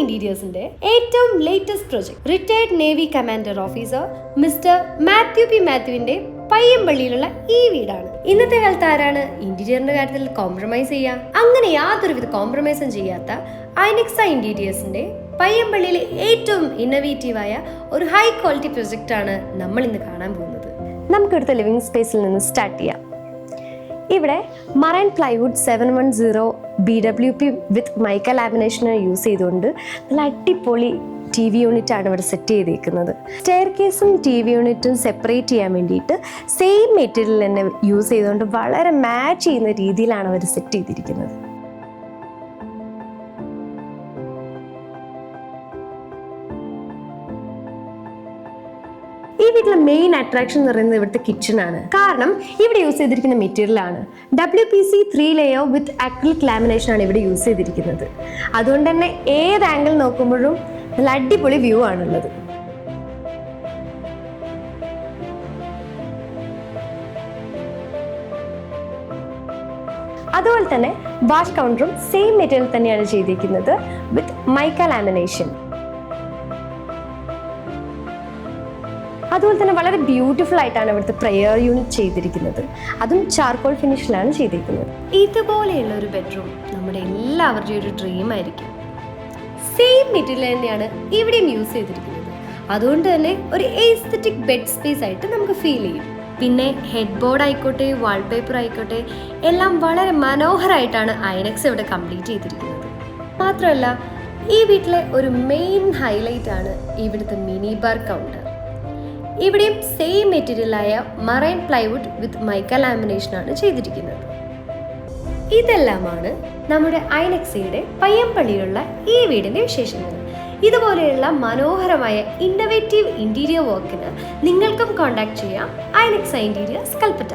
ഇന്റീരിയേഴ്സിന്റെ ഏറ്റവും latest project retired navy commander officer mister Mathew P മാത്യുവിന്റെ പയ്യമ്പള്ളിയിലുള്ള ഈ വീടാണ്. ഇന്നത്തെ കാലത്ത് ആരാണ് ഇന്റീരിയറിന്റെ കാര്യത്തിൽ കോംപ്രമൈസ് ചെയ്യുക? അങ്ങനെ യാതൊരുവിധ കോംപ്രമൈസും ചെയ്യാത്ത ഐനെക്സ ഇന്റീരിയേഴ്സിന്റെ പയ്യമ്പള്ളിയിലെ ഏറ്റവും ഇന്നോവേറ്റീവായ ഒരു ഹൈ ക്വാളിറ്റി പ്രൊജക്റ്റ് ആണ് നമ്മൾ ഇന്ന് കാണാൻ പോകുന്നത്. നമുക്ക് ഇവിടുത്തെ ലിവിംഗ് സ്പേസിൽ നിന്ന് സ്റ്റാർട്ട് ചെയ്യാം. ഇവിടെ മറൈൻ പ്ലൈവുഡ് 710 BWP വിത്ത് മൈക്ക ലാമിനേഷൻ യൂസ് ചെയ്തുകൊണ്ട് നല്ല അടിപൊളി TV യൂണിറ്റ് ആണ് ഇവിടെ സെറ്റ് ചെയ്തിരിക്കുന്നത്. സ്റ്റെയർ കേസും TV യൂണിറ്റും സെപ്പറേറ്റ് ചെയ്യാൻ വേണ്ടിയിട്ട് സെയിം മെറ്റീരിയൽ തന്നെ യൂസ് ചെയ്തുകൊണ്ട് വളരെ മാച്ച് ചെയ്യുന്ന രീതിയിലാണ് അവർ സെറ്റ് ചെയ്തിരിക്കുന്നത്. ഈ വീട്ടിലെ മെയിൻ അട്രാക്ഷൻ എന്ന് പറയുന്നത് ഇവിടുത്തെ കിച്ചൺ ആണ്. കാരണം ഇവിടെ യൂസ് ചെയ്തിരിക്കുന്ന മെറ്റീരിയൽ ആണ് WPC 3 ലെയർ വിത്ത് അക്രിലിക് ലാമിനേഷൻ ആണ് ഇവിടെ യൂസ് ചെയ്തിരിക്കുന്നത്. അതുകൊണ്ട് തന്നെ ഏത് ആംഗിൾ നോക്കുമ്പോഴും നല്ല അടിപൊളി വ്യൂ ആണുള്ളത്. അതുപോലെ തന്നെ വാഷ് കൗണ്ടറും സെയിം മെറ്റീരിയൽ തന്നെയാണ് ചെയ്തിരിക്കുന്നത് വിത്ത് മൈക്ക ലാമിനേഷൻ. അതുപോലെ തന്നെ വളരെ ബ്യൂട്ടിഫുൾ ആയിട്ടാണ് ഇവിടുത്തെ പ്രെയർ യൂണിറ്റ് ചെയ്തിരിക്കുന്നത്. അതും ചാർക്കോൾ ഫിനിഷിലാണ് ചെയ്തിരിക്കുന്നത്. ഇതുപോലെയുള്ള ഒരു ബെഡ്റൂം നമ്മുടെ എല്ലാവരുടെയും ഒരു ഡ്രീം ആയിരിക്കും. സെയിം മെറ്റീരിയൽ തന്നെയാണ് ഇവിടെയും യൂസ് ചെയ്തിരിക്കുന്നത്. അതുകൊണ്ട് തന്നെ ഒരു എസ്തെറ്റിക് ബെഡ് സ്പേസ് ആയിട്ട് നമുക്ക് ഫീൽ ചെയ്യും. പിന്നെ ഹെഡ് ബോർഡ് ആയിക്കോട്ടെ, വാൾപേപ്പർ ആയിക്കോട്ടെ, എല്ലാം വളരെ മനോഹരമായിട്ടാണ് ഐനെക്സ് ഇവിടെ കംപ്ലീറ്റ് ചെയ്തിരിക്കുന്നത്. മാത്രമല്ല ഈ വീട്ടിലെ ഒരു മെയിൻ ഹൈലൈറ്റ് ആണ് ഇവിടുത്തെ മിനി ബാർ കൗണ്ടർ. ഇവിടെയും സെയിം മെറ്റീരിയലായ marine plywood with mica lamination ആണ് ചെയ്തിരിക്കുന്നത്. ഇതെല്ലാമാണ് നമ്മുടെ ഐനെക്സയുടെ പയ്യമ്പള്ളിയിലുള്ള ഈ വീടിന്റെ വിശേഷങ്ങൾ. ഇതുപോലെയുള്ള മനോഹരമായ ഇന്നോവേറ്റീവ് ഇന്റീരിയർ വർക്കിന് നിങ്ങൾക്കും കോൺടാക്ട് ചെയ്യാം ഐനെക്സ ഇന്റീരിയേഴ്സ് കൽപ്പറ്റ.